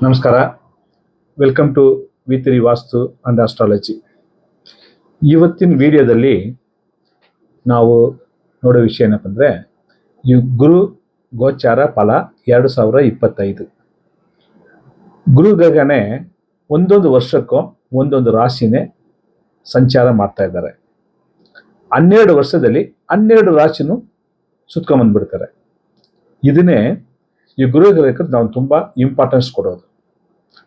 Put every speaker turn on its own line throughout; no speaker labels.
ನಮಸ್ಕಾರ. Welcome to ವಿ3 vastu and astrology. ಇವತ್ತಿನ ವಿಡಿಯೋದಲ್ಲಿ ನಾವು ನೋಡೋ ವಿಷಯ ಏನಪ್ಪ ಅಂದರೆ, ಈ ಗುರು ಗೋಚಾರ ಫಲ 2025. ಗುರು ಗ್ರಹನೇ ಒಂದೊಂದು ವರ್ಷಕ್ಕೂ ಒಂದೊಂದು ರಾಶಿನೇ ಸಂಚಾರ ಮಾಡ್ತಾ ಇದ್ದಾರೆ. 12 ವರ್ಷದಲ್ಲಿ 12 ರಾಶಿನೂ ಸುತ್ಕೊಂಡ್ಬಂದ್ಬಿಡ್ತಾರೆ. ಇದನ್ನೇ ಈ ಗುರು ಗ್ರಹಕ್ಕೆ ನಾವು ತುಂಬ ಇಂಪಾರ್ಟೆನ್ಸ್ ಕೊಡೋದು.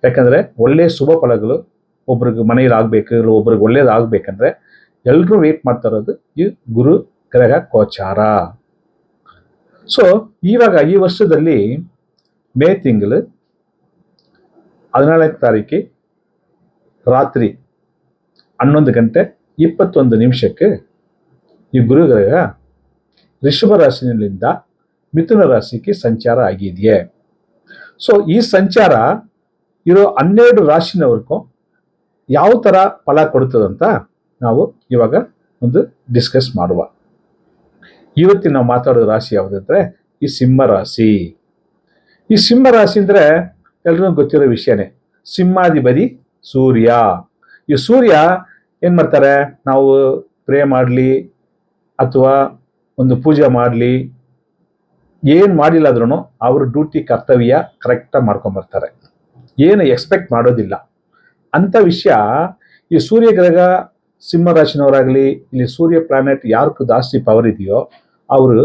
ಯಾಕಂದರೆ ಒಳ್ಳೆಯ ಶುಭ ಫಲಗಳು ಒಬ್ರಿಗೆ ಮನೆಯಲ್ಲಿ ಆಗಬೇಕು, ಇಲ್ಲ ಒಬ್ರಿಗೆ ಒಳ್ಳೇದಾಗಬೇಕಂದ್ರೆ ಎಲ್ಲರೂ ವೇಟ್ ಮಾಡ್ತಾ ಇರೋದು ಈ ಗುರು ಗ್ರಹ ಗೋಚಾರ. ಸೊ ಇವಾಗ ಈ ವರ್ಷದಲ್ಲಿ ಮೇ ತಿಂಗಳು 14ನೇ ತಾರೀಕು ರಾತ್ರಿ 11:21 ಈ ಗುರು ಗ್ರಹ ಋಷಭ ರಾಶಿನಿಂದ ಮಿಥುನ ರಾಶಿಗೆ ಸಂಚಾರ ಆಗಿದೆಯೇ. ಸೊ ಈ ಸಂಚಾರ ಇರೋ 12 ರಾಶಿನವ್ರಿಗೂ ಯಾವ ಥರ ಫಲ ಕೊಡ್ತದಂತ ನಾವು ಇವಾಗ ಒಂದು ಡಿಸ್ಕಸ್ ಮಾಡುವ. ಇವತ್ತಿನ ನಾವು ಮಾತಾಡೋ ರಾಶಿ ಯಾವುದಂದ್ರೆ ಈ ಸಿಂಹ ರಾಶಿ. ಈ ಸಿಂಹ ರಾಶಿ ಅಂದರೆ ಎಲ್ರಿಗೂ ಗೊತ್ತಿರೋ ವಿಷಯನೇ. ಸಿಂಹಾಧಿಪತಿ ಸೂರ್ಯ. ಈ ಸೂರ್ಯ ಏನು ಮಾಡ್ತಾರೆ, ನಾವು ಪ್ರೇ ಮಾಡಲಿ ಅಥವಾ ಒಂದು ಪೂಜೆ ಮಾಡಲಿ, ಏನು ಮಾಡಿಲ್ಲ ಆದ್ರೂ ಅವ್ರ ಡ್ಯೂಟಿ ಕರ್ತವ್ಯ ಕರೆಕ್ಟಾಗಿ ಮಾಡ್ಕೊಂಬರ್ತಾರೆ. ಏನು ಎಕ್ಸ್ಪೆಕ್ಟ್ ಮಾಡೋದಿಲ್ಲ ಅಂಥ ವಿಷಯ. ಈ ಸೂರ್ಯ ಗ್ರಹ ಸಿಂಹ ರಾಶಿನವರಾಗಲಿ, ಇಲ್ಲಿ ಸೂರ್ಯ ಪ್ಲಾನೆಟ್ ಯಾರಕ್ಕೂ ಜಾಸ್ತಿ ಪವರ್ ಇದೆಯೋ ಅವರು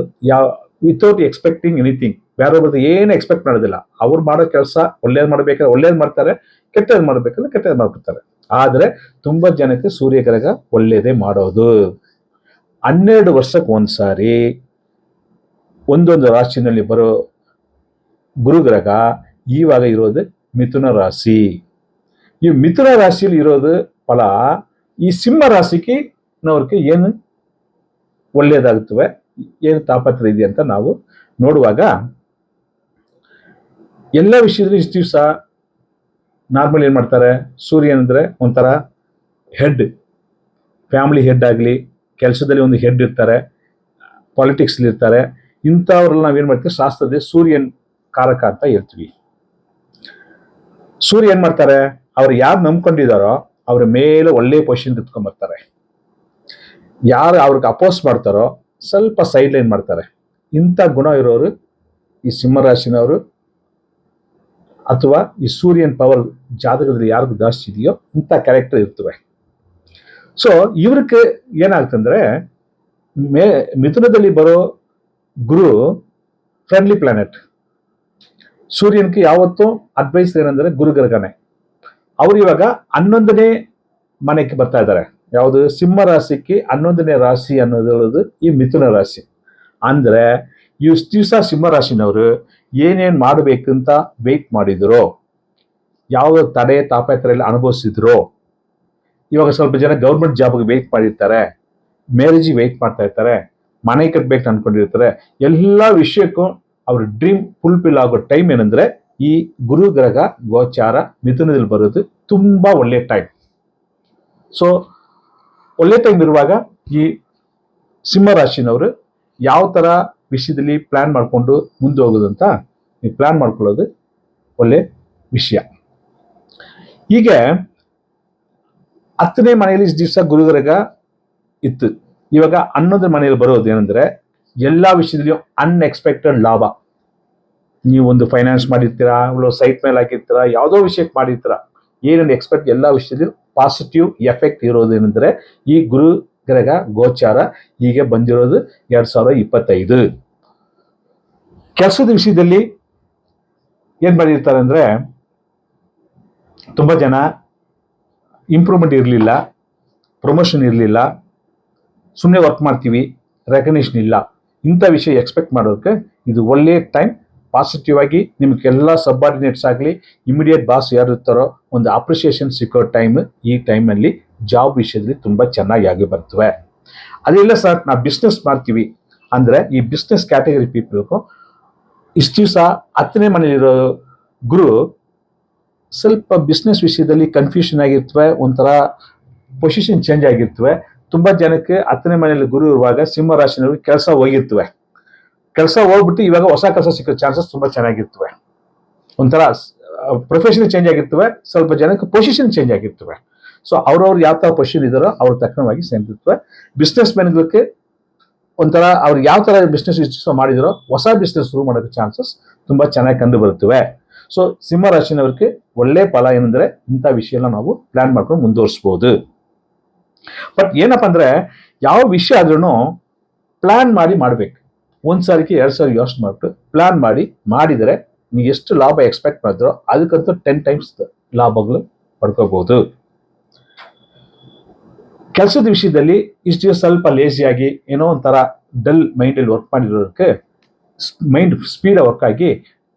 ವಿತೌಟ್ ಎಕ್ಸ್ಪೆಕ್ಟಿಂಗ್ ಎನಿಥಿಂಗ್, ಬೇರೆಯವ್ರದ್ದು ಏನು ಎಕ್ಸ್ಪೆಕ್ಟ್ ಮಾಡೋದಿಲ್ಲ. ಅವ್ರು ಮಾಡೋ ಕೆಲಸ ಒಳ್ಳೇದು ಮಾಡ್ಬೇಕಾದ್ರೆ ಒಳ್ಳೇದು ಮಾಡ್ತಾರೆ, ಕೆಟ್ಟದ್ದು ಮಾಡ್ಬೇಕಾದ್ರೆ ಕೆಟ್ಟದ್ದು ಮಾಡ್ಬಿಡ್ತಾರೆ. ಆದರೆ ತುಂಬ ಜನಕ್ಕೆ ಸೂರ್ಯ ಗ್ರಹ ಒಳ್ಳೇದೇ ಮಾಡೋದು. 12 ವರ್ಷಕ್ಕೆ ಒಂದ್ಸಾರಿ ಒಂದೊಂದು ರಾಶಿನಲ್ಲಿ ಬರೋ ಗುರುಗ್ರಹ ಇವಾಗ ಇರೋದು ಮಿಥುನ ರಾಶಿ. ಈ ಮಿಥುನ ರಾಶಿಯಲ್ಲಿ ಇರೋದು ಫಲ ಈ ಸಿಂಹ ರಾಶಿಗೆ ನವ್ರಿಗೆ ಏನು ಒಳ್ಳೇದಾಗುತ್ತವೆ, ಏನು ತಾಪತ್ರ ಇದೆ ಅಂತ ನಾವು ನೋಡುವಾಗ, ಎಲ್ಲ ವಿಷಯದಲ್ಲಿ ಇಷ್ಟು ದಿವಸ ನಾರ್ಮಲ್ ಏನು ಮಾಡ್ತಾರೆ, ಸೂರ್ಯ ಅಂದರೆ ಒಂಥರ ಹೆಡ್, ಫ್ಯಾಮಿಲಿ ಹೆಡ್ ಆಗಲಿ, ಕೆಲಸದಲ್ಲಿ ಒಂದು ಹೆಡ್ ಇರ್ತಾರೆ, ಪಾಲಿಟಿಕ್ಸ್ಲಿ ಇರ್ತಾರೆ. ಇಂಥವ್ರೆಲ್ಲ ನಾವೇನು ಮಾಡ್ತೀವಿ, ಶಾಸ್ತ್ರದಲ್ಲಿ ಸೂರ್ಯನ್ ಕಾರಕ ಅಂತ ಹೇಳ್ತೀವಿ. ಸೂರ್ಯ ಏನ್ ಮಾಡ್ತಾರೆ, ಅವ್ರು ಯಾರು ನಂಬ್ಕೊಂಡಿದಾರೋ ಅವ್ರ ಮೇಲೆ ಒಳ್ಳೆ ಪೊಸಿಷನ್ ಇಟ್ಕೊಂಡ್ಬರ್ತಾರೆ. ಯಾರು ಅವ್ರಿಗೆ ಅಪೋಸ್ ಮಾಡ್ತಾರೋ ಸ್ವಲ್ಪ ಸೈಡ್ ಲೈನ್ ಮಾಡ್ತಾರೆ. ಇಂಥ ಗುಣ ಇರೋರು ಈ ಸಿಂಹರಾಶಿನವರು ಅಥವಾ ಈ ಸೂರ್ಯನ್ ಪವರ್ ಜಾತಕದಲ್ಲಿ ಯಾರಿಗೂ ಜಾಸ್ತಿ ಇದೆಯೋ ಇಂಥ ಕ್ಯಾರೆಕ್ಟರ್ ಇರ್ತವೆ. ಸೊ ಇವ್ರಿಗೆ ಏನಾಗ್ತಂದ್ರೆ, ಮಿಥುನದಲ್ಲಿ ಬರೋ ಗುರು ಫ್ರೆಂಡ್ಲಿ ಪ್ಲಾನೆಟ್. ಸೂರ್ಯನ್ಗೆ ಯಾವತ್ತೂ ಅಡ್ವೈಸ್ ಏನಂದ್ರೆ ಗುರುಗ್ರಹನೇ. ಅವ್ರು ಇವಾಗ 11ನೇ ಮನೆಗೆ ಬರ್ತಾ ಇದ್ದಾರೆ. ಯಾವುದು, ಸಿಂಹ ರಾಶಿಗೆ 11ನೇ ರಾಶಿ ಅನ್ನೋದು ಈ ಮಿಥುನ ರಾಶಿ. ಅಂದ್ರೆ ಇಷ್ಟು ದಿವಸ ಸಿಂಹ ರಾಶಿನವರು ಏನೇನು ಮಾಡಬೇಕಂತ ವೆಯ್ಟ್ ಮಾಡಿದ್ರು, ಯಾವ ತಡೆ ತಾಪತ್ರಯಲ್ಲಿ ಅನುಭವಿಸಿದ್ರು, ಇವಾಗ ಸ್ವಲ್ಪ ಜನ ಗೌರ್ಮೆಂಟ್ ಜಾಬ್ಗೆ ವೆಯ್ಟ್ ಮಾಡಿರ್ತಾರೆ, ಮ್ಯಾರೇಜಿಗೆ ವೆಯ್ಟ್ ಮಾಡ್ತಾ ಇರ್ತಾರೆ, ಮನೆ ಕಟ್ಬೇಕು ಅನ್ಕೊಂಡಿರ್ತಾರೆ. ಎಲ್ಲ ವಿಷಯಕ್ಕೂ ಅವ್ರ ಡ್ರೀಮ್ ಫುಲ್ಫಿಲ್ ಆಗೋ ಟೈಮ್ ಏನಂದ್ರೆ ಈ ಗುರು ಗ್ರಹ ಗೋಚಾರ ಮಿಥುನದಲ್ಲಿ ಬರೋದು ತುಂಬಾ ಒಳ್ಳೆ ಟೈಮ್. ಸೊ ಒಳ್ಳೆ ಟೈಮ್ ಇರುವಾಗ ಈ ಸಿಂಹ ರಾಶಿನವರು ಯಾವ ತರ ವಿಷಯದಲ್ಲಿ ಪ್ಲಾನ್ ಮಾಡ್ಕೊಂಡು ಮುಂದೆ ಹೋಗೋದಂತ ಈ ಪ್ಲಾನ್ ಮಾಡ್ಕೊಳ್ಳೋದು ಒಳ್ಳೆ ವಿಷಯ. ಹೀಗೆ 10ನೇ ಮನೆಯಲ್ಲಿ ಇಷ್ಟು ದಿವಸ ಗುರುಗ್ರಹ ಇತ್ತು. ಇವಾಗ 11ನೇ ಮನೆಯಲ್ಲಿ ಬರೋದು ಏನಂದ್ರೆ ಎಲ್ಲಾ ವಿಷಯದಲ್ಲಿಯೂ ಅನ್ಎಕ್ಸ್ಪೆಕ್ಟೆಡ್ ಲಾಭ. ನೀವು ಒಂದು ಫೈನಾನ್ಸ್ ಮಾಡಿರ್ತೀರಾ, ಸೈಟ್ ಮೇಲೆ ಹಾಕಿರ್ತೀರಾ, ಯಾವುದೋ ವಿಷಯಕ್ಕೆ ಮಾಡಿರ್ತೀರಾ, ಏನೇನು ಎಕ್ಸ್ಪೆಕ್ಟ್ ಎಲ್ಲ ವಿಷಯದಲ್ಲಿ ಪಾಸಿಟಿವ್ ಎಫೆಕ್ಟ್ ಇರೋದು ಏನಂದ್ರೆ ಈ ಗುರು ಗ್ರಹ ಗೋಚಾರ ಹೀಗೆ ಬಂದಿರೋದು 2025. ಕೆಲಸದ ವಿಷಯದಲ್ಲಿ ಏನ್ ಮಾಡಿರ್ತಾರೆ ಅಂದ್ರೆ, ತುಂಬಾ ಜನ ಇಂಪ್ರೂವ್ಮೆಂಟ್ ಇರಲಿಲ್ಲ, ಪ್ರಮೋಷನ್ ಇರಲಿಲ್ಲ, ಸುಮ್ಮನೆ ವರ್ಕ್ ಮಾಡ್ತೀವಿ, ರೆಕಗ್ನಿಷನ್ ಇಲ್ಲ, ಇಂಥ ವಿಷಯ ಎಕ್ಸ್ಪೆಕ್ಟ್ ಮಾಡೋಕ್ಕೆ ಇದು ಒಳ್ಳೆ ಟೈಮ್. ಪಾಸಿಟಿವ್ ಆಗಿ ನಿಮ್ಗೆಲ್ಲ ಸಬಾರ್ಡಿನೇಟ್ಸ್ ಆಗಲಿ, ಇಮಿಡಿಯೇಟ್ ಬಾಸ್ ಯಾರು ಇರ್ತಾರೋ ಒಂದು ಅಪ್ರಿಸಿಯೇಷನ್ ಸಿಕ್ಕೋ ಟೈಮ್. ಈ ಟೈಮಲ್ಲಿ ಜಾಬ್ ವಿಷಯದಲ್ಲಿ ತುಂಬ ಚೆನ್ನಾಗಿ ಆಗಿ ಬರ್ತವೆ. ಅದಿಲ್ಲ ಸರ್ ನಾವು ಬಿಸ್ನೆಸ್ ಮಾಡ್ತೀವಿ ಅಂದರೆ ಈ ಬಿಸ್ನೆಸ್ ಕ್ಯಾಟಗರಿ ಪೀಪಲ್ಗೂ ಇಷ್ಟು ದಿವಸ 10ನೇ ಮನೆಯಲ್ಲಿರೋ ಗುರು ಸ್ವಲ್ಪ ಬಿಸ್ನೆಸ್ ವಿಷಯದಲ್ಲಿ ಕನ್ಫ್ಯೂಷನ್ ಆಗಿರ್ತವೆ, ಒಂಥರ ಪೊಸಿಷನ್ ಚೇಂಜ್ ಆಗಿರ್ತವೆ. ತುಂಬ ಜನಕ್ಕೆ 10ನೇ ಮನೆಯಲ್ಲಿ ಗುರು ಇರುವಾಗ ಸಿಂಹ ರಾಶಿನವ್ರಿಗೆ ಕೆಲಸ ಹೋಗಿರ್ತವೆ. ಕೆಲಸ ಹೋಗ್ಬಿಟ್ಟು ಇವಾಗ ಹೊಸ ಕೆಲಸ ಸಿಕ್ಕೋ ಚಾನ್ಸಸ್ ತುಂಬ ಚೆನ್ನಾಗಿರ್ತವೆ. ಒಂಥರ ಪ್ರೊಫೆಷನ್ ಚೇಂಜ್ ಆಗಿರ್ತವೆ, ಸ್ವಲ್ಪ ಜನಕ್ಕೆ ಪೊಸಿಷನ್ ಚೇಂಜ್ ಆಗಿರ್ತವೆ. ಸೊ ಅವ್ರವ್ರು ಯಾವ ತರ ಪೊಸಿಷನ್ ಇದ್ದಾರೋ ಅವ್ರ ತಕ್ಕನವಾಗಿ ಸೇರಿರ್ತವೆ. ಬಿಸ್ನೆಸ್ ಮ್ಯಾನ್ಗಳಿಗೆ ಒಂಥರ ಅವ್ರು ಯಾವ ತರ ಬಿಸ್ನೆಸ್ ಮಾಡಿದಾರೋ ಹೊಸ ಬಿಸ್ನೆಸ್ ಶುರು ಮಾಡೋಕ್ಕೆ ಚಾನ್ಸಸ್ ತುಂಬಾ ಚೆನ್ನಾಗಿ ಕಂಡು ಬರುತ್ತವೆ. ಸೊ ಸಿಂಹ ರಾಶಿನವ್ರಿಗೆ ಒಳ್ಳೆ ಫಲ ಏನಂದ್ರೆ ಇಂಥ ವಿಷಯನ ನಾವು ಪ್ಲಾನ್ ಮಾಡ್ಕೊಂಡು ಮುಂದುವರಿಸಬಹುದು. ಬಟ್ ಏನಪ್ಪಾ ಅಂದ್ರೆ ಯಾವ ವಿಷಯ ಆದ್ರೂ ಪ್ಲಾನ್ ಮಾಡಿ ಮಾಡ್ಬೇಕು. ಒಂದ್ಸಾರಿಗೆ 2 ಸಾರಿ ಯೋಚನೆ ಮಾಡ್ಬಿಟ್ಟು ಪ್ಲಾನ್ ಮಾಡಿದರೆ ನೀವು ಎಷ್ಟು ಲಾಭ ಎಕ್ಸ್ಪೆಕ್ಟ್ ಮಾಡಿದ್ರೋ ಅದಕ್ಕಂತೂ 10 ಟೈಮ್ಸ್ ಲಾಭಗಳು ಪಡ್ಕೋಬಹುದು. ಕೆಲಸದ ವಿಷಯದಲ್ಲಿ ಇಷ್ಟು ಸ್ವಲ್ಪ ಲೇಸಿಯಾಗಿ ಏನೋ ಒಂಥರ ಡಲ್ ಮೈಂಡಲ್ಲಿ ವರ್ಕ್ ಮಾಡಿರೋದಕ್ಕೆ ಮೈಂಡ್ ಸ್ಪೀಡ್ ವರ್ಕ್ ಆಗಿ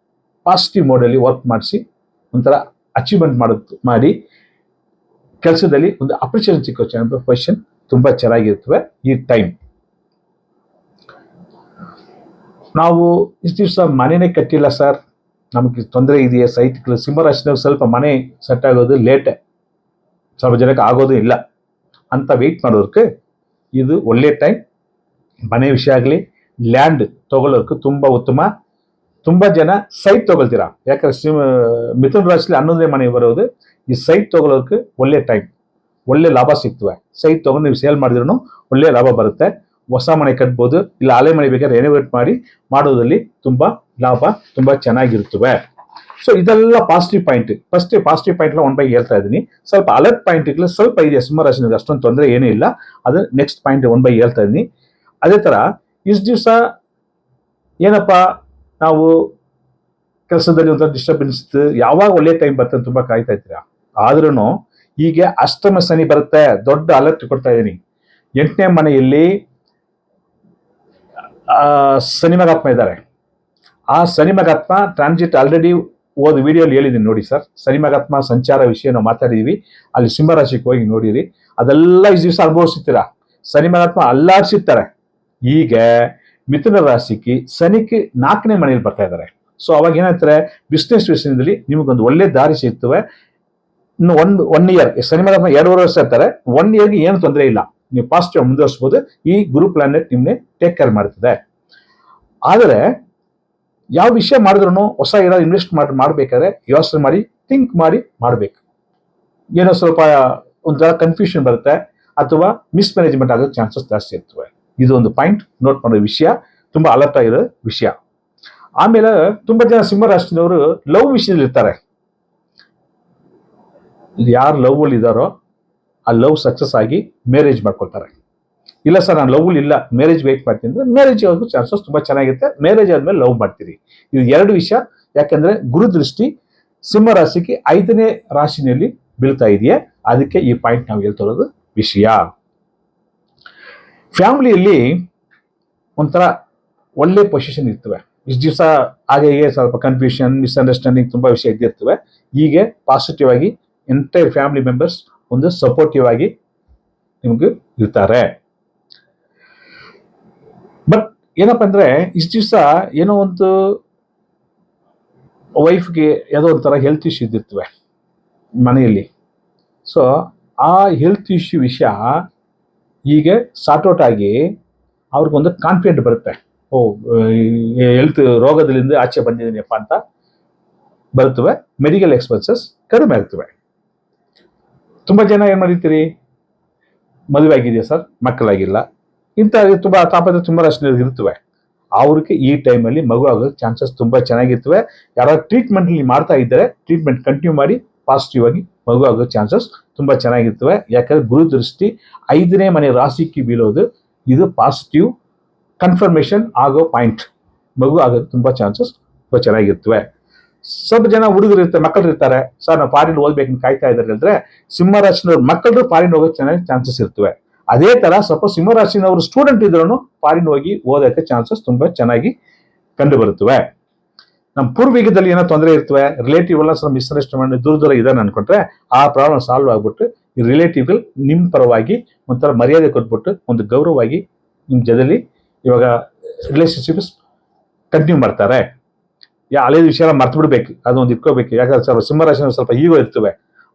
ಪಾಸಿಟಿವ್ ಮೋಡಲ್ಲಿ ವರ್ಕ್ ಮಾಡಿಸಿ ಒಂಥರ ಅಚೀವ್ಮೆಂಟ್ ಮಾಡಿ ಕೆಲಸದಲ್ಲಿ ಒಂದು ಅಪ್ರಿಷಿಯೇಷನ್ ಸಿಕ್ಕೋ ಪೊಸಿಷನ್ ತುಂಬಾ ಚೆನ್ನಾಗಿರ್ತವೆ ಈ ಟೈಮ್. ನಾವು ಇಷ್ಟು ದಿವಸ ಮನೆನೇ ಕಟ್ಟಿಲ್ಲ ಸರ್, ನಮಗೆ ತೊಂದರೆ ಇದೆಯಾ ಸೈಟ್ಗಳು, ಸಿಂಹರಾಶಿನವ್ರು ಸ್ವಲ್ಪ ಮನೆ ಸೆಟ್ ಆಗೋದು ಲೇಟ್, ಸ್ವಲ್ಪ ಜನಕ್ಕೆ ಆಗೋದು ಇಲ್ಲ ಅಂತ ವೆಯ್ಟ್ ಮಾಡೋದಕ್ಕೆ ಇದು ಒಳ್ಳೆ ಟೈಮ್. ಮನೆ ವಿಷಯ ಆಗಲಿ ಲ್ಯಾಂಡ್ ತಗೊಳ್ಳೋದಕ್ಕೆ ತುಂಬ ಉತ್ತಮ. ತುಂಬ ಜನ ಸೈಟ್ ತಗೊಳ್ತೀರಾ, ಯಾಕಂದ್ರೆ ಮಿಥುನ ರಾಶಿಲಿ 11ನೇ ಮನೆ ಬರೋದು. ಈ ಸೈಟ್ ತಗೊಳ್ಳೋದಕ್ಕೆ ಒಳ್ಳೆ ಟೈಮ್, ಒಳ್ಳೆ ಲಾಭ ಸಿಗ್ತವೆ. ಸೈಟ್ ತಗೊಂಡು ನೀವು ಸೇಲ್ ಮಾಡಿದ್ರೂ ಒಳ್ಳೆ ಲಾಭ ಬರುತ್ತೆ. ಹೊಸ ಮನೆ ಕಟ್ಬೋದು, ಇಲ್ಲ ಹಳೆ ಮನೆ ಬೇಕಾದ್ರೆ ರೆನೋವೇಟ್ ಮಾಡೋದ್ರಲ್ಲಿ ತುಂಬಾ ಲಾಭ ತುಂಬಾ ಚೆನ್ನಾಗಿರ್ತವೆ. ಸೊ ಇದೆಲ್ಲ positive point. First positive point 1 by ಹೇಳ್ತಾ ಇದ್ದೀನಿ. ಸ್ವಲ್ಪ ಅಲರ್ಟ್ ಪಾಯಿಂಟ್ಗಳು ಸ್ವಲ್ಪ ಇದೆ ಸಿಂಹರಾಶಿನಿಗೆ, ಅಷ್ಟೊಂದು ತೊಂದರೆ ಏನೂ ಇಲ್ಲ. ಅದು ನೆಕ್ಸ್ಟ್ ಪಾಯಿಂಟ್ 1 ಬೈ ಹೇಳ್ತಾ ಇದ್ದೀನಿ. ಅದೇ ತರ ಇಷ್ಟು ದಿವಸ ಏನಪ್ಪಾ ನಾವು ಕೆಲಸದಲ್ಲಿ ಒಂಥರ ಡಿಸ್ಟರ್ಬೆನ್ಸ್, ಯಾವಾಗ ಒಳ್ಳೆ ಟೈಮ್ ಬರ್ತದೆ ತುಂಬಾ ಕಾಯ್ತಾ ಇರ್ತೀರಾ. ಆದ್ರೂ ಈಗ ಅಷ್ಟಮ ಶನಿ ಬರುತ್ತೆ, ದೊಡ್ಡ ಅಲರ್ಟ್ ಕೊಡ್ತಾ ಇದ್ದೀನಿ. 8ನೇ ಮನೆಯಲ್ಲಿ ಶನಿ ಮಹಾತ್ಮ ಇದ್ದಾರೆ. ಆ ಶನಿ ಮಹಾತ್ಮ ಟ್ರಾನ್ಸಿಟ್ ಆಲ್ರೆಡಿ ವಿಡಿಯೋಲಿ ಹೇಳಿದ್ದೀನಿ ನೋಡಿ ಸರ್. ಶನಿ ಮಹಾತ್ಮ ಸಂಚಾರ ವಿಷಯ ನಾವು ಮಾತಾಡಿದೀವಿ, ಅಲ್ಲಿ ಸಿಂಹರಾಶಿಗೆ ಹೋಗಿ ನೋಡಿರಿ. ಅದೆಲ್ಲ ಈ ದಿವಸ ಅನುಭವಿಸುತ್ತೀರಾ. ಶನಿ ಮಹಾತ್ಮ ಅಲ್ಲಾಡ್ಸಿರ್ತಾರೆ. ಈಗ ಮಿಥುನ ರಾಶಿಗೆ ಶನಿಗೆ 4ನೇ ಮನೆಯಲ್ಲಿ ಬರ್ತಾ ಇದ್ದಾರೆ. ಸೊ ಅವಾಗ ಏನಾಗ್ತಾರೆ, ಬಿಸ್ನೆಸ್ ವಿಷಯದಲ್ಲಿ ನಿಮಗೊಂದು ಒಳ್ಳೆ ದಾರಿ ಸಿಗ್ತವೆ. ಇನ್ನು ಒನ್ ಇಯರ್ ಶನಿ ಮಹಾತ್ಮ 2.5 ವರ್ಷ ಇರ್ತಾರೆ. 1 ಇಯರ್ಗೆ ಏನು ತೊಂದರೆ ಇಲ್ಲ, ನೀವು ಪಾಸಿಟಿವ್ ಮುಂದುವರಿಸಬಹುದು. ಈ ಗುರು ಪ್ಲಾನೆಟ್ ನಿಮ್ನೆ ಟೇಕ್ ಕೇರ್ ಮಾಡ್ತದೆ. ಆದರೆ ಯಾವ ವಿಷಯ ಮಾಡಿದ್ರು ಹೊಸ ಏನಾದ್ರು ಇನ್ವೆಸ್ಟ್ ಮಾಡಬೇಕಾದ್ರೆ ಯೋಚನೆ ಮಾಡಿ ಥಿಂಕ್ ಮಾಡಿ ಮಾಡಬೇಕು. ಏನೋ ಸ್ವಲ್ಪ ಒಂಥರ ಕನ್ಫ್ಯೂಷನ್ ಬರುತ್ತೆ ಅಥವಾ ಮಿಸ್ಮ್ಯಾನೇಜ್ಮೆಂಟ್ ಆಗೋ ಚಾನ್ಸಸ್ ಜಾಸ್ತಿ ಇರ್ತವೆ. ಇದು ಒಂದು ಪಾಯಿಂಟ್ ನೋಟ್ ಮಾಡೋ ವಿಷಯ, ತುಂಬಾ ಅಲರ್ಟ್ ಆಗಿರೋ ವಿಷಯ. ಆಮೇಲೆ ತುಂಬಾ ಜನ ಸಿಂಹರಾಶಿನವರು ಲವ್ ವಿಷಯದಲ್ಲಿ ಇರ್ತಾರೆ. ಯಾರು ಲವ್ ಅಲ್ಲಿ ಇದ್ದಾರೋ ಆ ಲವ್ ಸಕ್ಸಸ್ ಆಗಿ ಮ್ಯಾರೇಜ್ ಮಾಡ್ಕೊಳ್ತಾರೆ. ಇಲ್ಲ ಸರ್ ನಾನು ಲವ್ ಇಲ್ಲ ಮ್ಯಾರೇಜ್ ವೇಟ್ ಮಾಡ್ತೀನಿ ಅಂದ್ರೆ ಮ್ಯಾರೇಜ್ ಆಗೋದು ಚಾನ್ಸಸ್ ತುಂಬಾ ಚೆನ್ನಾಗಿರುತ್ತೆ. ಮ್ಯಾರೇಜ್ ಆದ್ಮೇಲೆ ಲವ್ ಮಾಡ್ತೀರಿ. ಇದು 2 ವಿಷಯ. ಯಾಕಂದ್ರೆ ಗುರು ದೃಷ್ಟಿ ಸಿಂಹ ರಾಶಿಗೆ 5ನೇ ರಾಶಿನಲ್ಲಿ ಬೀಳ್ತಾ ಇದೆಯೇ, ಅದಕ್ಕೆ ಈ ಪಾಯಿಂಟ್ ನಾವು ಹೇಳ್ತಿರೋದು ವಿಷಯ. ಫ್ಯಾಮಿಲಿಯಲ್ಲಿ ಒಂಥರ ಒಳ್ಳೆ ಪೊಸಿಷನ್ ಇರ್ತವೆ. ಇಷ್ಟು ದಿವಸ ಹಾಗೆ ಸ್ವಲ್ಪ ಕನ್ಫ್ಯೂಷನ್ ಮಿಸ್ಅಂಡರ್ಸ್ಟ್ಯಾಂಡಿಂಗ್ ತುಂಬಾ ವಿಷಯ ಇದ್ದಿರ್ತವೆ. ಹೀಗೆ ಪಾಸಿಟಿವ್ ಆಗಿ ಎಂಟೈರ್ ಫ್ಯಾಮಿಲಿ ಮೆಂಬರ್ಸ್ ಒಂದು ಸಪೋರ್ಟಿವ್ ಆಗಿ ನಿಮ್ಗೆ ಇರ್ತಾರೆ. ಬಟ್ ಏನಪ್ಪಾ ಅಂದ್ರೆ ಇಷ್ಟು ದಿವಸ ಏನೋ ಒಂದು ವೈಫ್ಗೆ ಯಾವುದೋ ಒಂಥರ ಹೆಲ್ತ್ ಇಶ್ಯೂ ಇದ್ದಿರ್ತವೆ ಮನೆಯಲ್ಲಿ. ಸೊ ಆ ಹೆಲ್ತ್ ಇಶ್ಯೂ ವಿಷಯ ಈಗ ಸಾರ್ಟ್ ಔಟ್ ಆಗಿ ಅವ್ರಿಗೊಂದು ಕಾನ್ಫಿಡೆಂಟ್ ಬರುತ್ತೆ. ಹೆಲ್ತ್ ರೋಗದಿಂದ ಆಚೆ ಬಂದಿದ್ದೀನಿಯಪ್ಪ ಅಂತ ಬರುತ್ತವೆ. ಮೆಡಿಕಲ್ ಎಕ್ಸ್ಪೆನ್ಸಸ್ ಕಡಿಮೆ ಆಗ್ತವೆ. ತುಂಬಾ ಜನ ಏನ್ ಮಾಡಿರ್ತೀರಿ, ಮದುವೆ ಆಗಿದೆಯಾ ಸರ್, ಮಕ್ಕಳಾಗಿಲ್ಲ, ಇಂಥ ತುಂಬಾ ತಾಪತ್ರ ತುಂಬಾ ರಾಶಿನಲ್ಲಿ ಇರ್ತವೆ. ಅವ್ರಿಗೆ ಈ ಟೈಮಲ್ಲಿ ಮಗು ಆಗೋ ಚಾನ್ಸಸ್ ತುಂಬಾ ಚೆನ್ನಾಗಿರ್ತವೆ. ಯಾರು ಟ್ರೀಟ್ಮೆಂಟ್ ಮಾಡ್ತಾ ಇದ್ದಾರೆ ಟ್ರೀಟ್ಮೆಂಟ್ ಕಂಟಿನ್ಯೂ ಮಾಡಿ ಪಾಸಿಟಿವ್ ಆಗಿ ಮಗು ಆಗೋ ಚಾನ್ಸಸ್ ತುಂಬಾ ಚೆನ್ನಾಗಿರ್ತವೆ. ಯಾಕಂದ್ರೆ ಗುರು ದೃಷ್ಟಿ 5ನೇ ಮನೆ ರಾಶಿಗೆ ಬೀಳೋದು ಇದು ಪಾಸಿಟಿವ್ ಕನ್ಫರ್ಮೇಶನ್ ಆಗೋ ಪಾಯಿಂಟ್. ಮಗು ಆಗೋದು ತುಂಬಾ ಚಾನ್ಸಸ್ ತುಂಬಾ ಚೆನ್ನಾಗಿರ್ತವೆ. ಸ್ವಲ್ಪ ಜನ ಹುಡುಗರು ಇರ್ತಾರೆ, ಮಕ್ಕಳು ಇರ್ತಾರೆ, ಸರ್ ನಾವು ಫಾರಿನ್ ಓದ್ಬೇಕು ಕಾಯ್ತಾ ಇದ್ದಾರೆ ಅಂದ್ರೆ ಸಿಂಹರಾಶಿನವ್ರ ಮಕ್ಕಳು ಫಾರಿನ್ ಹೋಗೋ ಚೆನ್ನಾಗಿ ಚಾನ್ಸಸ್ ಇರ್ತವೆ. ಅದೇ ತರ ಸ್ವಲ್ಪ ಸಿಂಹರಾಶಿನವರು ಸ್ಟೂಡೆಂಟ್ ಇದ್ರೂ ಫಾರಿನ್ ಹೋಗಿ ಓದೋಕ್ಕೆ ಚಾನ್ಸಸ್ ತುಂಬಾ ಚೆನ್ನಾಗಿ ಕಂಡು ಬರುತ್ತವೆ. ನಮ್ಮ ಪೂರ್ವಿಕದಲ್ಲಿ ಏನೋ ತೊಂದರೆ ಇರ್ತವೆ, ರಿಲೇಟಿವ್ ಎಲ್ಲ ಸ್ವಲ್ಪ ಮಿಸ್ಅಂಡರ್ಸ್ಟ್ಯಾಂಡ್ ದೂರ ಇದಾನೆ ಅನ್ಕೊಂಡ್ರೆ ಆ ಪ್ರಾಬ್ಲಮ್ ಸಾಲ್ವ್ ಆಗ್ಬಿಟ್ಟು ಈ ರಿಲೇಟಿವ್ಗಳು ನಿಮ್ ಪರವಾಗಿ ಒಂಥರ ಮರ್ಯಾದೆ ಕೊಟ್ಬಿಟ್ಟು ಒಂದು ಗೌರವವಾಗಿ ನಿಮ್ ಜೊತೆಲಿ ಇವಾಗ ರಿಲೇಶನ್ಶಿಪ್ಸ್ ಕಂಟಿನ್ಯೂ ಮಾಡ್ತಾರೆ. ಹಳೇದು ವಿಷಯ ಎಲ್ಲ ಮರ್ತು ಬಿಡ್ಬೇಕು, ಅದೊಂದು ಇಟ್ಕೋಬೇಕು. ಯಾಕಂದ್ರೆ ಸ್ವಲ್ಪ ಸಿಂಹರಾಶಿನ ಸ್ವಲ್ಪ ಈಗೋ ಇರ್ತವೆ.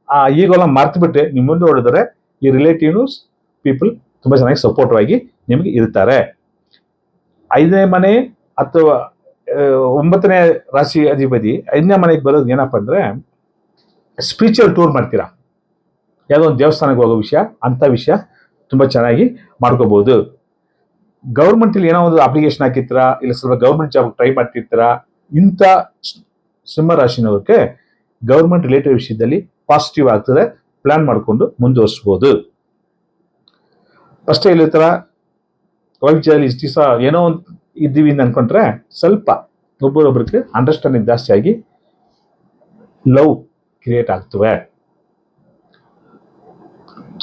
ಆ ಈಗೋಲ್ಲ ಮರ್ತು ಬಿಟ್ಟೆ ನಿಮ್ ಮುಂದೆ ಹೊಡೆದ್ರೆ ಈ ರಿಲೇಟಿವ್ಸ್ ಪೀಪಲ್ ತುಂಬಾ ಚೆನ್ನಾಗಿ ಸಪೋರ್ಟಿವ್ ಆಗಿ ನಿಮ್ಗೆ ಇರ್ತಾರೆ. 5ನೇ ಮನೆ ಅಥವಾ 9ನೇ ರಾಶಿ ಅಧಿಪತಿ 5ನೇ ಮನೆಗೆ ಬರೋದು ಏನಪ್ಪ ಅಂದ್ರೆ ಸ್ಪಿರಿಚುವಲ್ ಟೂರ್ ಮಾಡ್ತೀರಾ, ಯಾವುದೋ ಒಂದು ದೇವಸ್ಥಾನಕ್ಕೆ ಹೋಗೋ ವಿಷಯ, ಅಂತ ವಿಷಯ ತುಂಬ ಚೆನ್ನಾಗಿ ಮಾಡ್ಕೋಬಹುದು. ಗೌರ್ಮೆಂಟಲ್ಲಿ ಏನೋ ಒಂದು ಅಪ್ಲಿಕೇಶನ್ ಹಾಕಿರ್ತೀರಾ, ಇಲ್ಲ ಸ್ವಲ್ಪ ಗೌರ್ಮೆಂಟ್ ಜಾಬ್ ಟ್ರೈ ಮಾಡ್ತಿರ್ತೀರಾ, ಇಂಥ ಸಿಂಹ ರಾಶಿನವ್ರಿಗೆ ಗೌರ್ಮೆಂಟ್ ರಿಲೇಟೆಡ್ ವಿಷಯದಲ್ಲಿ ಪಾಸಿಟಿವ್ ಆಗ್ತದೆ, ಪ್ಲಾನ್ ಮಾಡಿಕೊಂಡು ಮುಂದುವರಿಸ್ಬೋದು. ಅಷ್ಟೇ ಇಲ್ಲ, ಥರ ವೈಫ್ ಜೊತೆಲಿ ಇಷ್ಟು ದಿವಸ ಏನೋ ಒಂದು ಇದ್ದೀವಿ ಅಂತ ಅನ್ಕೊಂಡ್ರೆ ಸ್ವಲ್ಪ ಒಬ್ಬರೊಬ್ರಿಗೆ ಅಂಡರ್ಸ್ಟ್ಯಾಂಡಿಂಗ್ ಜಾಸ್ತಿ ಆಗಿ ಲವ್ ಕ್ರಿಯೇಟ್ ಆಗ್ತವೆ.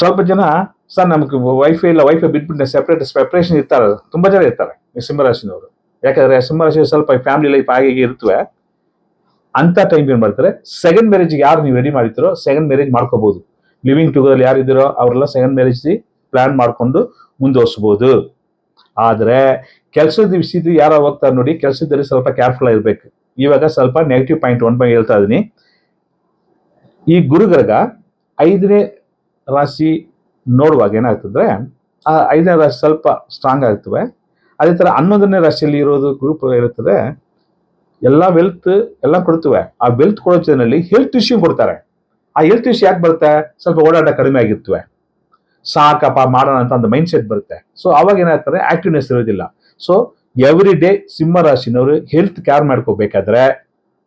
ಸ್ವಲ್ಪ ಜನ ಸರ್ ನಮ್ಗೆ ವೈಫೈ ಇಲ್ಲ, ವೈಫೈ ಬಿಟ್ಬಿಟ್ಟು ಸೆಪರೇಷನ್ ಇರ್ತಾರೆ, ತುಂಬಾ ಜನ ಇರ್ತಾರೆ ಈ ಸಿಂಹರಾಶಿನವರು. ಯಾಕಂದ್ರೆ ಸಿಂಹರಾಶಿ ಸ್ವಲ್ಪ ಫ್ಯಾಮಿಲಿ ಲೈಫ್ ಹಾಗೆ ಇರ್ತವೆ. ಅಂತ ಟೈಮ್ ಏನ್ ಮಾಡ್ತಾರೆ, ಸೆಕೆಂಡ್ ಮ್ಯಾರೇಜ್ ಯಾರು ನೀವು ರೆಡಿ ಮಾಡಿರ್ತೀರೋ ಸೆಕೆಂಡ್ ಮ್ಯಾರೇಜ್ ಮಾಡ್ಕೋಬಹುದು. ಲಿವಿಂಗ್ ಟುಗೆದರ್ ಯಾರಿದ್ದೀರೋ ಅವರೆಲ್ಲ ಸೆಕೆಂಡ್ ಮ್ಯಾರೇಜ್ ಪ್ಲಾನ್ ಮಾಡ್ಕೊಂಡು ಮುಂದುವರಿಸಬಹುದು. ಆದ್ರೆ ಕೆಲಸದ ವಿಷಯದ ಯಾರು ಹೋಗ್ತಾರೆ ನೋಡಿ, ಕೆಲಸದಲ್ಲಿ ಸ್ವಲ್ಪ ಕೇರ್ಫುಲ್ ಆಗಿರ್ಬೇಕು. ಇವಾಗ ಸ್ವಲ್ಪ ನೆಗೆಟಿವ್ ಪಾಯಿಂಟ್ 1 ಬೈ ಹೇಳ್ತಾ ಇದೀನಿ. ಈ ಗುರುಗ್ರಹ 5ನೇ ರಾಶಿ ನೋಡುವಾಗ ಏನಾಗ್ತದ್ರೆ, ಆ 5ನೇ ರಾಶಿ ಸ್ವಲ್ಪ ಸ್ಟ್ರಾಂಗ್ ಆಗ್ತವೆ. ಅದೇ ತರ 11ನೇ ರಾಶಿಯಲ್ಲಿ ಇರೋದು ಗ್ರೂಪ್ ಇರುತ್ತದೆ, ಎಲ್ಲ ವೆಲ್ತ್ ಎಲ್ಲ ಕೊಡ್ತವೆ. ಆ ವೆಲ್ತ್ ಕೊಡೋ ಜನಲ್ಲಿ ಹೆಲ್ತ್ ಇಶ್ಯೂ ಕೊಡ್ತಾರೆ. ಆ ಹೆಲ್ತ್ ಇಶ್ಯೂ ಯಾಕೆ ಬರುತ್ತೆ, ಸ್ವಲ್ಪ ಓಡಾಟ ಕಡಿಮೆ ಆಗಿರ್ತವೆ, ಸಾಕಪ್ಪ ಮಾಡೋಣ ಅಂತ ಒಂದು ಮೈಂಡ್ ಸೆಟ್ ಬರುತ್ತೆ. ಸೊ ಅವಾಗ ಏನಾಗ್ತಾರೆ, ಆಕ್ಟಿವ್ನೆಸ್ ಇರೋದಿಲ್ಲ. ಸೊ ಎವ್ರಿ ಡೇ ಸಿಂಹ ರಾಶಿನವರು ಹೆಲ್ತ್ ಕೇರ್ ಮಾಡ್ಕೋಬೇಕಾದ್ರೆ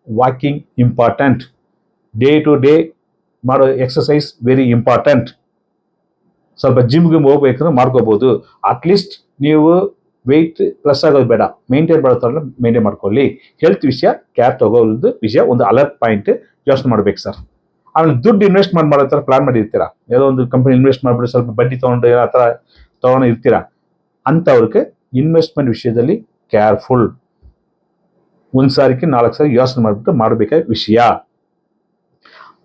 walking important, day to day ಮಾಡೋ ಎಕ್ಸಸೈಸ್ ವೆರಿ ಇಂಪಾರ್ಟೆಂಟ್. ಸ್ವಲ್ಪ ಜಿಮ್ಗೆ ಹೋಗ್ಬೇಕಂದ್ರೆ ಮಾಡ್ಕೋಬಹುದು. ಅಟ್ಲೀಸ್ಟ್ ನೀವು ವೆಯ್ಟ್ ಪ್ಲಸ್ ಆಗೋದು ಬೇಡ, ಮೇಂಟೈನ್ ಮಾಡೋದ್ರ ಮೇಂಟೈನ್ ಮಾಡ್ಕೊಳ್ಳಿ. ಹೆಲ್ತ್ ವಿಷಯ ಕೇರ್ ತಗೊಳ್ಳೋದು ವಿಷಯ ಒಂದು ಅಲರ್ಟ್ ಪಾಯಿಂಟ್ ಯೋಚನೆ ಮಾಡ್ಬೇಕು ಸರ್. ಆಮೇಲೆ ದುಡ್ಡು ಇನ್ವೆಸ್ಟ್ ಮಾಡೋ ಥರ ಪ್ಲಾನ್ ಮಾಡಿರ್ತೀರಾ, ಯಾವುದೋ ಒಂದು ಕಂಪನಿ ಇನ್ವೆಸ್ಟ್ ಮಾಡ್ಬಿಟ್ಟು ಸ್ವಲ್ಪ ಬಡ್ಡಿ ತೊಗೊಂಡು ಆ ಥರ ತೊಗೊಂಡು ಇರ್ತೀರಾ, ಅಂಥವ್ರಿಗೆ ಇನ್ವೆಸ್ಟ್ಮೆಂಟ್ ವಿಷಯದಲ್ಲಿ ಕೇರ್ಫುಲ್. ಒಂದು ಸಾರಿಗೆ 4 ಸಾರಿ ಯೋಚನೆ ಮಾಡಿಬಿಟ್ಟು ಮಾಡಬೇಕಾದ ವಿಷಯ.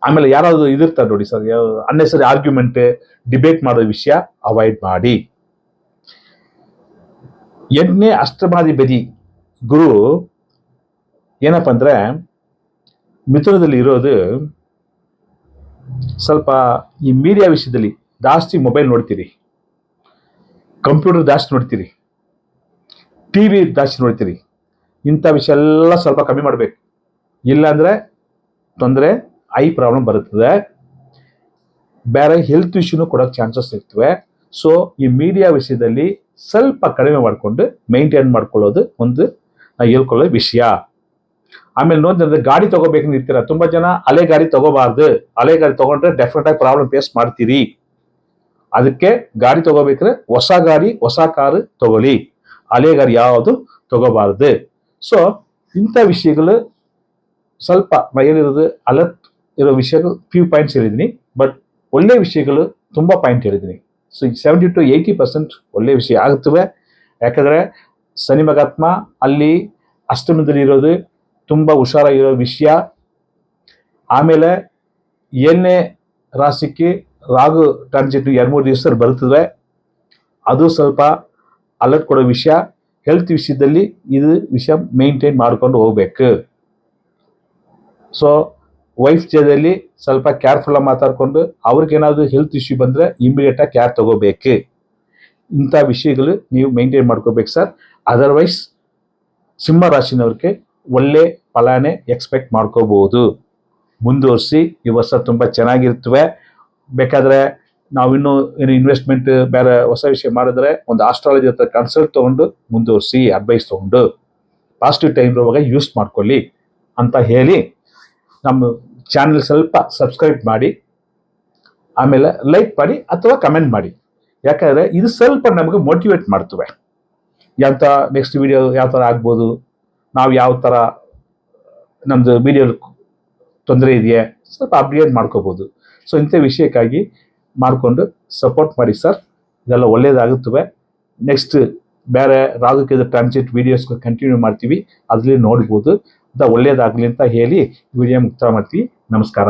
ಆಮೇಲೆ ಯಾರಾದ್ರು ಇದಿರ್ತಾರೆ ನೋಡಿ ಸರ್, ಅನ್ನೆಸರಿ ಆರ್ಗ್ಯುಮೆಂಟ್ ಡಿಬೇಟ್ ಮಾಡೋ ವಿಷಯ ಅವಾಯ್ಡ್ ಮಾಡಿ. 8ನೇ ಅಷ್ಟಮಾಧಿಪತಿ ಗುರು ಏನಪ್ಪ ಅಂದ್ರೆ ಮಿಥುನದಲ್ಲಿ ಇರೋದು, ಸ್ವಲ್ಪ ಈ ಮೀಡಿಯಾ ವಿಷಯದಲ್ಲಿ ಜಾಸ್ತಿ ಮೊಬೈಲ್ ನೋಡ್ತೀರಿ, ಕಂಪ್ಯೂಟರ್ ಜಾಸ್ತಿ ನೋಡ್ತೀರಿ, ಟಿವಿ ಜಾಸ್ತಿ ನೋಡ್ತೀರಿ. ಇಂಥ ವಿಷಯ ಎಲ್ಲ ಸ್ವಲ್ಪ ಕಮ್ಮಿ ಮಾಡಬೇಕು, ಇಲ್ಲಾಂದ್ರೆ ತೊಂದರೆ, ಐ ಪ್ರಾಬ್ಲಮ್ ಬರುತ್ತದೆ, ಬೇರೆ ಹೆಲ್ತ್ ಇಶ್ಯೂನು ಕೊಡೋಕೆ ಚಾನ್ಸಸ್ ಇರ್ತವೆ. ಸೊ ಈ ಮೀಡಿಯಾ ವಿಷಯದಲ್ಲಿ ಸ್ವಲ್ಪ ಕಡಿಮೆ ಮಾಡಿಕೊಂಡು ಮೇಂಟೈನ್ ಮಾಡ್ಕೊಳ್ಳೋದು ಒಂದು ಹೇಳ್ಕೊಳ್ಳೋ ವಿಷಯ. ಆಮೇಲೆ ನೋಡಿದ್ರೆ ಗಾಡಿ ತಗೋಬೇಕಂತ ಇರ್ತೀರ, ತುಂಬಾ ಜನ ಹಳೆ ಗಾಡಿ ತಗೋಬಾರ್ದು, ಹಳೆ ಗಾಡಿ ತಗೊಂಡ್ರೆ ಡೆಫಿನೆಟ್ ಆಗಿ ಪ್ರಾಬ್ಲಮ್ ಫೇಸ್ ಮಾಡ್ತೀರಿ. ಅದಕ್ಕೆ ಗಾಡಿ ತಗೋಬೇಕ್ರೆ ಹೊಸ ಗಾಡಿ ಹೊಸ ಕಾರು ತಗೊಳ್ಳಿ, ಹಳೆ ಗಾಡಿ ಯಾವುದು ತಗೋಬಾರ್ದು. ಸೊ ಇಂಥ ವಿಷಯಗಳು ಸ್ವಲ್ಪ ಏನಿರೋದು ಅಲರ್ಟ್ ಇರೋ ವಿಷಯಗಳು ಫ್ಯೂ ಪಾಯಿಂಟ್ಸ್ ಹೇಳಿದ್ದೀನಿ, ಬಟ್ ಒಳ್ಳೆ ವಿಷಯಗಳು ತುಂಬಾ ಪಾಯಿಂಟ್ ಹೇಳಿದ್ದೀನಿ. ಸೊ 70 to 80% ಒಳ್ಳೆ ವಿಷಯ ಆಗುತ್ತವೆ. ಯಾಕಂದ್ರೆ ಶನಿ ಮಹಾತ್ಮ ಅಲ್ಲಿ ಅಷ್ಟಮದಲ್ಲಿ ಇರೋದು ತುಂಬಾ ಹುಷಾರಾಗಿರೋ ವಿಷಯ. ಆಮೇಲೆ 7ನೇ ರಾಶಿಗೆ ರಾಹು ಟ್ರಾನ್ಸಿಟ್ 2-3 ದಿವಸದಲ್ಲಿ ಬರುತ್ತದೆ, ಅದು ಸ್ವಲ್ಪ ಅಲರ್ಟ್ ಕೊಡೋ ವಿಷಯ. ಹೆಲ್ತ್ ವಿಷಯದಲ್ಲಿ ಇದು ವಿಷಯ ಮೇಂಟೈನ್ ಮಾಡ್ಕೊಂಡು ಹೋಗ್ಬೇಕು. ಸೊ ವೈಫ್ ಜೊತೆಯಲ್ಲಿ ಸ್ವಲ್ಪ ಕೇರ್ಫುಲ್ ಆಗಿ ಮಾತಾಡ್ಕೊಂಡು ಅವ್ರಿಗೇನಾದ್ರು ಹೆಲ್ತ್ ಇಶ್ಯೂ ಬಂದ್ರೆ ಇಮಿಡಿಯೇಟ್ ಆಗಿ ಕೇರ್ ತಗೋಬೇಕು. ಇಂಥ ವಿಷಯಗಳು ನೀವು ಮೇಂಟೈನ್ ಮಾಡ್ಕೋಬೇಕು ಸರ್. ಅದರ್ವೈಸ್ ಸಿಂಹ ರಾಶಿನವ್ರಿಗೆ ಒಳ್ಳೆ ಫಲನೇ ಎಕ್ಸ್ಪೆಕ್ಟ್ ಮಾಡ್ಕೋಬಹುದು. ಮುಂದುವರಿಸಿ, ಈ ವರ್ಷ ತುಂಬಾ ಚೆನ್ನಾಗಿರ್ತವೆ. ಬೇಕಾದ್ರೆ ನಾವಿನ್ನೂ ಏನು ಇನ್ವೆಸ್ಟ್ಮೆಂಟ್ ಬೇರೆ ಹೊಸ ವಿಷಯ ಮಾಡಿದ್ರೆ ಒಂದು ಆಸ್ಟ್ರಾಲಜಿ ಹತ್ರ ಕನ್ಸಲ್ಟ್ ತಗೊಂಡು ಮುಂದುವರಿಸಿ, ಅಡ್ವೈಸ್ ತಗೊಂಡು ಪಾಸಿಟಿವ್ ಟೈಮ್ ಇರುವಾಗ ಯೂಸ್ ಮಾಡ್ಕೊಳ್ಳಿ ಅಂತ ಹೇಳಿ ನಮ್ಮ ಚಾನೆಲ್ ಸ್ವಲ್ಪ ಸಬ್ಸ್ಕ್ರೈಬ್ ಮಾಡಿ, ಆಮೇಲೆ ಲೈಕ್ ಮಾಡಿ ಅಥವಾ ಕಮೆಂಟ್ ಮಾಡಿ. ಯಾಕಂದ್ರೆ ಇದು ಸ್ವಲ್ಪ ನಮಗೆ ಮೋಟಿವೇಟ್ ಮಾಡ್ತವೆ, ಯಾವ ನೆಕ್ಸ್ಟ್ ವಿಡಿಯೋ ಯಾವ ಥರ ಆಗ್ಬೋದು, ನಾವು ಯಾವ ಥರ ನಮ್ಮದು ವಿಡಿಯೋ ತೊಂದರೆ ಇದೆಯಾ ಸ್ವಲ್ಪ ಅಪ್ಡೇಟ್ ಮಾಡ್ಕೋಬೋದು. ಸೊ ಇಂಥ ವಿಷಯಕ್ಕಾಗಿ ಮಾಡಿಕೊಂಡು ಸಪೋರ್ಟ್ ಮಾಡಿ ಸರ್, ಇದೆಲ್ಲ ಒಳ್ಳೇದಾಗುತ್ತವೆ. ನೆಕ್ಸ್ಟ್ ಬೇರೆ ರಾಹುಕೇತು ಟ್ರಾನ್ಸಿಟ್ ವಿಡಿಯೋಸ್ ಕಂಟಿನ್ಯೂ ಮಾಡ್ತೀವಿ, ಅದರಲ್ಲಿ ನೋಡ್ಬೋದು. ಒಳ್ಳೇದಾಗಲಿ ಅಂತ ಹೇಳಿ ವಿಡಿಯೋ ಮುಕ್ತಾಯ ಮಾಡ್ತೀವಿ. ನಮಸ್ಕಾರ.